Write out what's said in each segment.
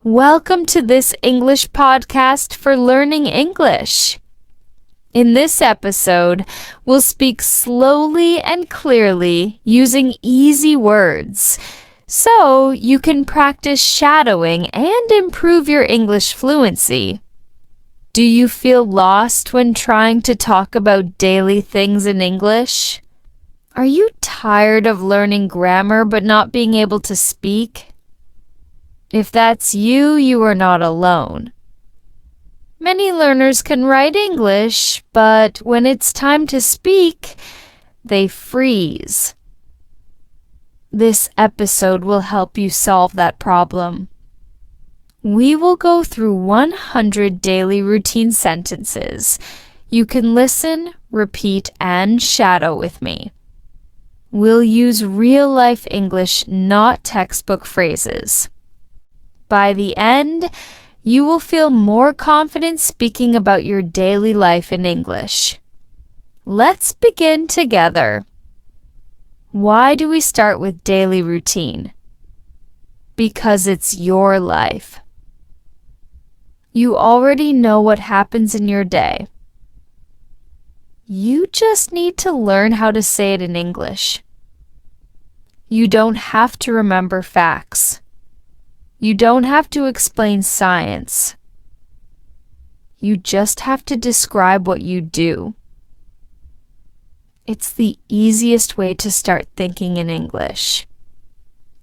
Welcome to this English podcast for learning English. In this episode, we'll speak slowly and clearly using easy words so you can practice shadowing and improve your English fluency. Do you feel lost when trying to talk about daily things in English? Are you tired of learning grammar but not being able to speak? If that's you, you are not alone. Many learners can write English, but when it's time to speak, they freeze. This episode will help you solve that problem. We will go through 100 daily routine sentences. You can listen, repeat, and shadow with me. We'll use real-life English, not textbook phrases. By the end, you will feel more confident speaking about your daily life in English. Let's begin together. Why do we start with daily routine? Because it's your life. You already know what happens in your day. You just need to learn how to say it in English. You don't have to remember facts. You don't have to explain science. You just have to describe what you do. It's the easiest way to start thinking in English.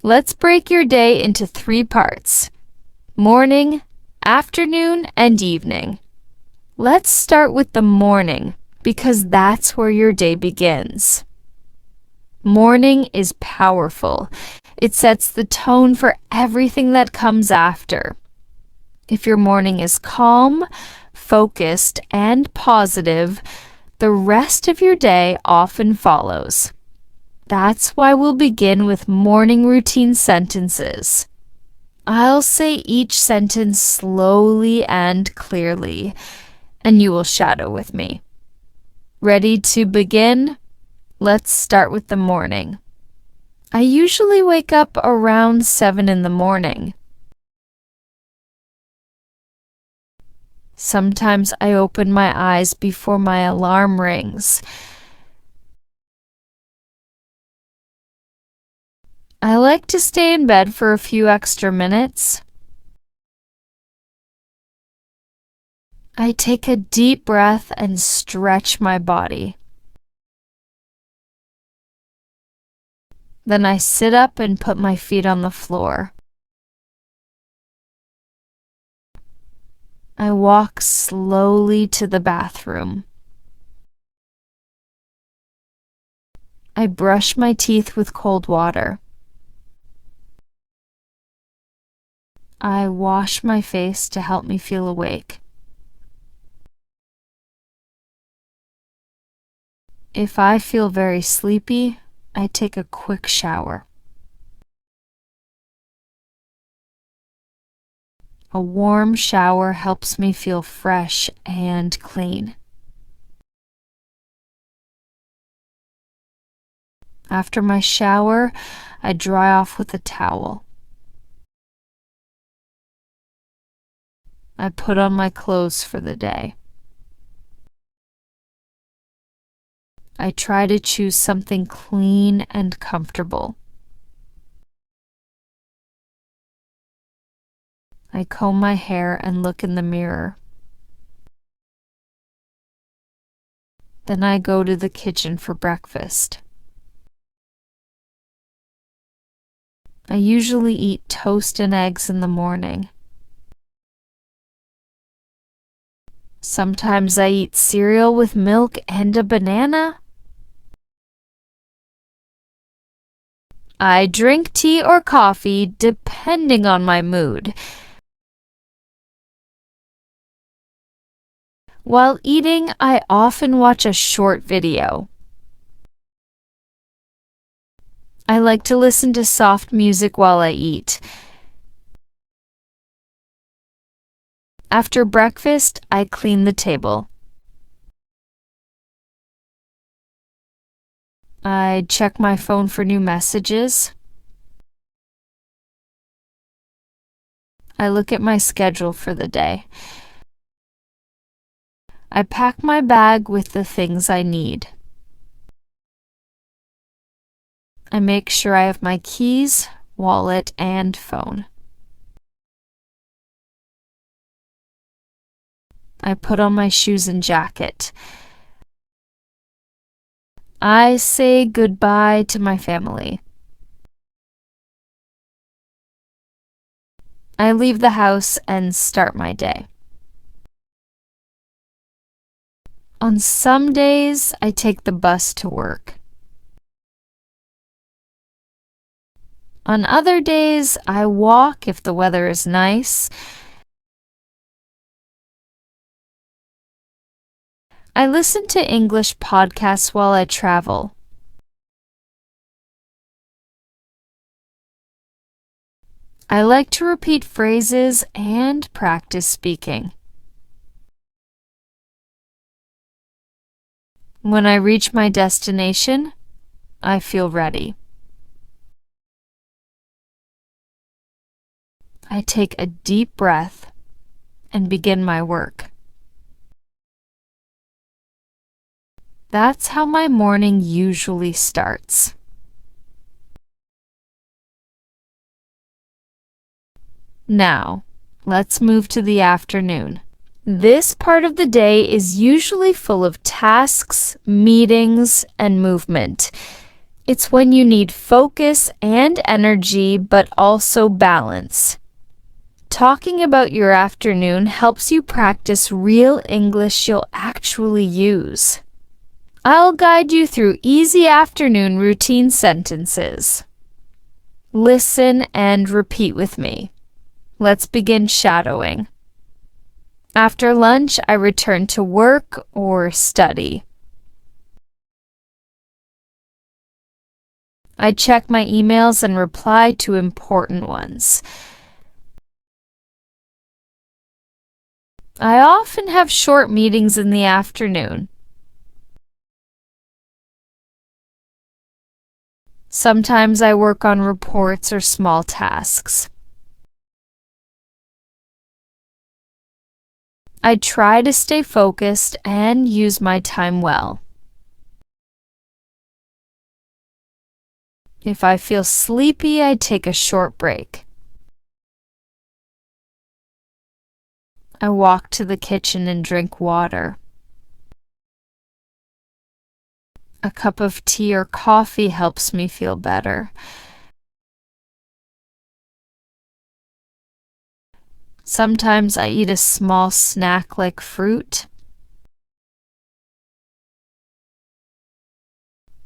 Let's break your day into 3 parts: morning, afternoon, and evening. Let's start with the morning because that's where your day begins. Morning is powerful. It sets the tone for everything that comes after. If your morning is calm, focused, and positive, the rest of your day often follows. That's why we'll begin with morning routine sentences. I'll say each sentence slowly and clearly, and you will shadow with me. Ready to begin? Let's start with the morning. I usually wake up around 7 in the morning. Sometimes I open my eyes before my alarm rings. I like to stay in bed for a few extra minutes. I take a deep breath and stretch my body. Then I sit up and put my feet on the floor. I walk slowly to the bathroom. I brush my teeth with cold water. I wash my face to help me feel awake. If I feel very sleepy, I take a quick shower. A warm shower helps me feel fresh and clean. After my shower, I dry off with a towel. I put on my clothes for the day. I try to choose something clean and comfortable. I comb my hair and look in the mirror. Then I go to the kitchen for breakfast. I usually eat toast and eggs in the morning. Sometimes I eat cereal with milk and a banana. I drink tea or coffee depending on my mood. While eating, I often watch a short video. I like to listen to soft music while I eat. After breakfast, I clean the table. I check my phone for new messages. I look at my schedule for the day. I pack my bag with the things I need. I make sure I have my keys, wallet, and phone. I put on my shoes and jacket. I say goodbye to my family. I leave the house and start my day. On some days, I take the bus to work. On other days, I walk if the weather is nice. I listen to English podcasts while I travel. I like to repeat phrases and practice speaking. When I reach my destination, I feel ready. I take a deep breath and begin my work. That's how my morning usually starts. Now, let's move to the afternoon. This part of the day is usually full of tasks, meetings, and movement. It's when you need focus and energy, but also balance. Talking about your afternoon helps you practice real English you'll actually use. I'll guide you through easy afternoon routine sentences. Listen and repeat with me. Let's begin shadowing. After lunch, I return to work or study. I check my emails and reply to important ones. I often have short meetings in the afternoon. Sometimes I work on reports or small tasks. I try to stay focused and use my time well. If I feel sleepy, I take a short break. I walk to the kitchen and drink water. A cup of tea or coffee helps me feel better. Sometimes I eat a small snack like fruit.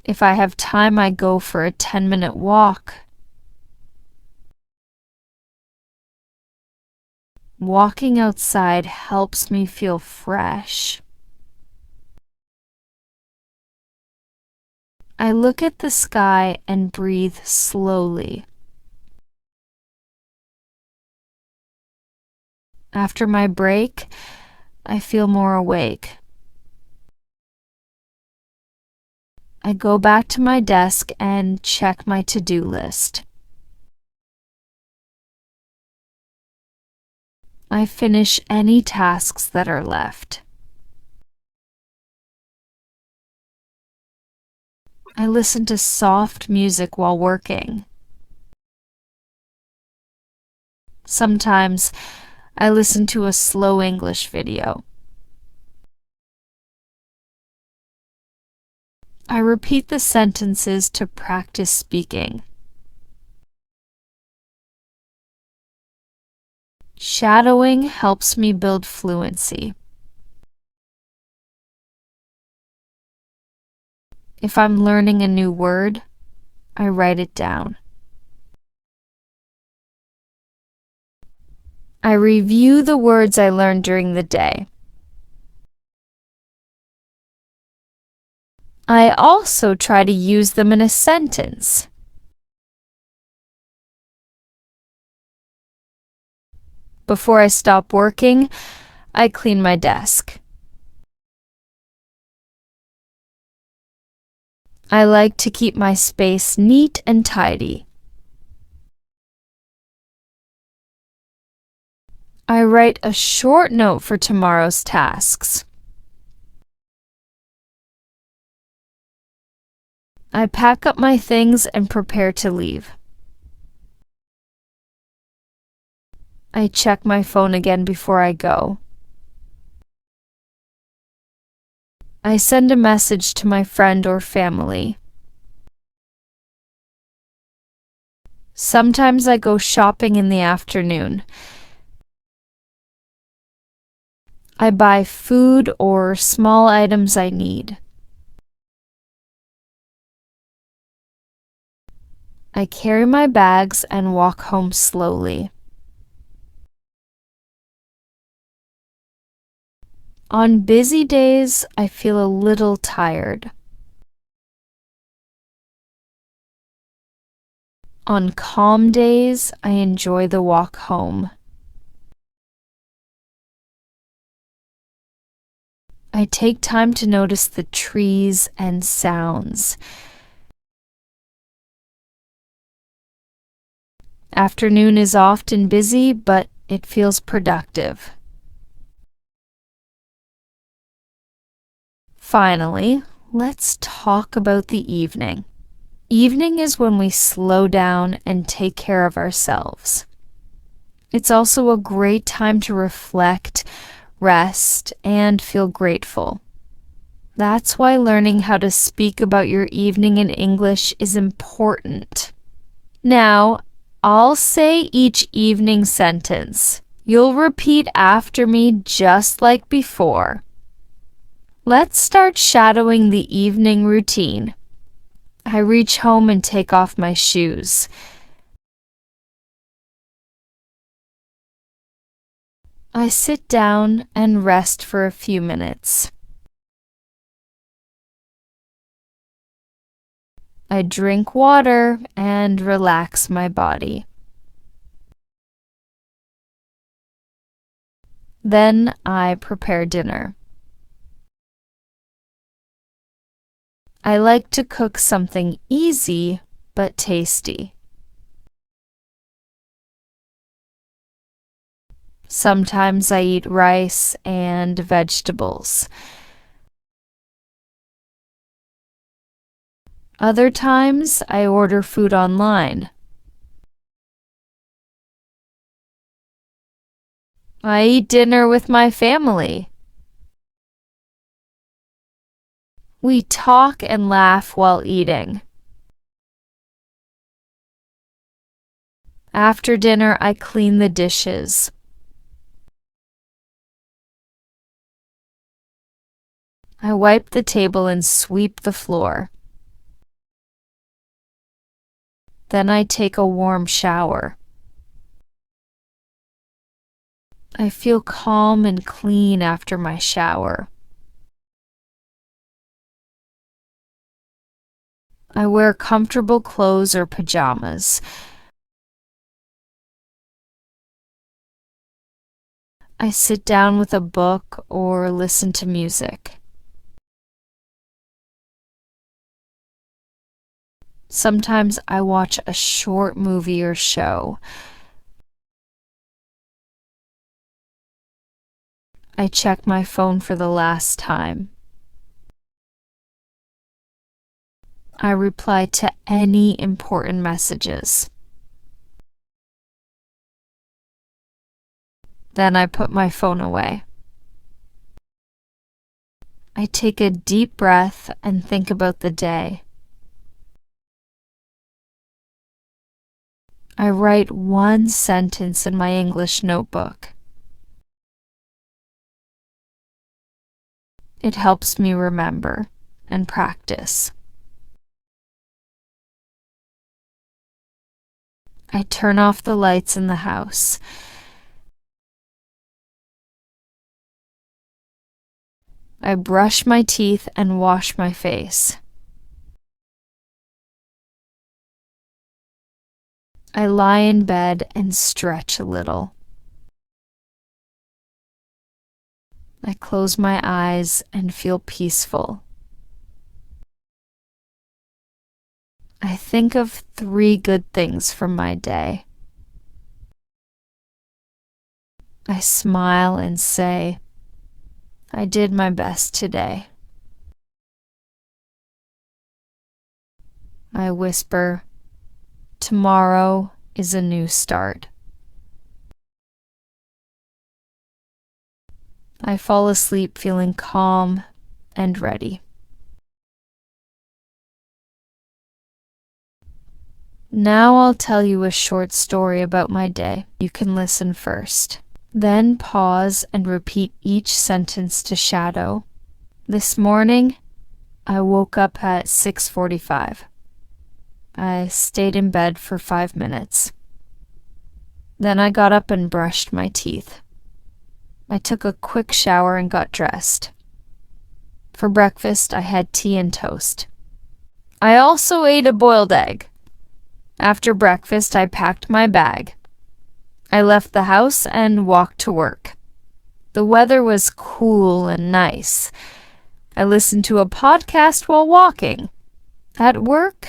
If I have time, I go for a 10-minute walk. Walking outside helps me feel fresh. I look at the sky and breathe slowly. After my break, I feel more awake. I go back to my desk and check my to-do list. I finish any tasks that are left. I listen to soft music while working. Sometimes I listen to a slow English video. I repeat the sentences to practice speaking. Shadowing helps me build fluency. If I'm learning a new word, I write it down. I review the words I learned during the day. I also try to use them in a sentence. Before I stop working, I clean my desk. I like to keep my space neat and tidy. I write a short note for tomorrow's tasks. I pack up my things and prepare to leave. I check my phone again before I go. I send a message to my friend or family. Sometimes I go shopping in the afternoon. I buy food or small items I need. I carry my bags and walk home slowly. On busy days, I feel a little tired. On calm days, I enjoy the walk home. I take time to notice the trees and sounds. Afternoon is often busy, but it feels productive. Finally, let's talk about the evening. Evening is when we slow down and take care of ourselves. It's also a great time to reflect, rest, and feel grateful. That's why learning how to speak about your evening in English is important. Now, I'll say each evening sentence. You'll repeat after me just like before. Let's start shadowing the evening routine. I reach home and take off my shoes. I sit down and rest for a few minutes. I drink water and relax my body. Then I prepare dinner. I like to cook something easy but tasty. Sometimes I eat rice and vegetables. Other times I order food online. I eat dinner with my family. We talk and laugh while eating. After dinner, I clean the dishes. I wipe the table and sweep the floor. Then I take a warm shower. I feel calm and clean after my shower. I wear comfortable clothes or pajamas. I sit down with a book or listen to music. Sometimes I watch a short movie or show. I check my phone for the last time. I reply to any important messages. Then I put my phone away. I take a deep breath and think about the day. I write one sentence in my English notebook. It helps me remember and practice. I turn off the lights in the house. I brush my teeth and wash my face. I lie in bed and stretch a little. I close my eyes and feel peaceful. I think of 3 good things from my day. I smile and say, I did my best today. I whisper, tomorrow is a new start. I fall asleep feeling calm and ready. Now I'll tell you a short story about my day. You can listen first. Then pause and repeat each sentence to shadow. This morning, I woke up at 6:45. I stayed in bed for 5 minutes. Then I got up and brushed my teeth. I took a quick shower and got dressed. For breakfast, I had tea and toast. I also ate a boiled egg. After breakfast, I packed my bag. I left the house and walked to work. The weather was cool and nice. I listened to a podcast while walking. At work,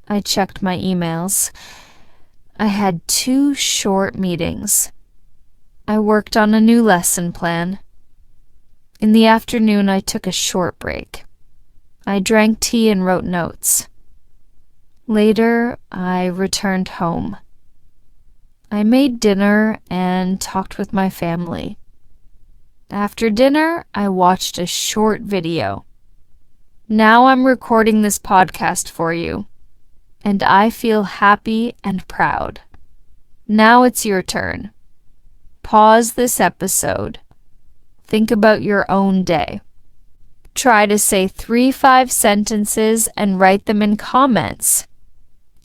I checked my emails. I had 2 short meetings. I worked on a new lesson plan. In the afternoon, I took a short break. I drank tea and wrote notes. Later, I returned home. I made dinner and talked with my family. After dinner, I watched a short video. Now I'm recording this podcast for you, and I feel happy and proud. Now it's your turn. Pause this episode. Think about your own day. Try to say 3-5 sentences and write them in comments.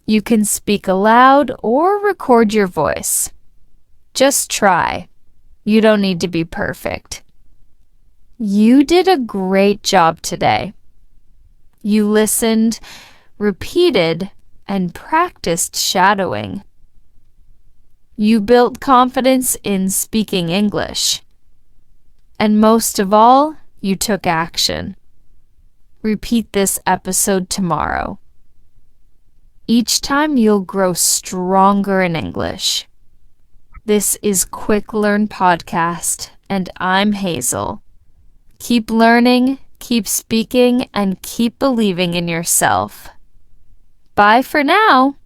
You can speak aloud or record your voice. Just try. You don't need to be perfect. You did a great job today. You listened, repeated, and practiced shadowing. You built confidence in speaking English. And most of all, you took action. Repeat this episode tomorrow. Each time you'll grow stronger in English. This is Quick Learn Podcast, and I'm Hazel. Keep learning, keep speaking, and keep believing in yourself. Bye for now.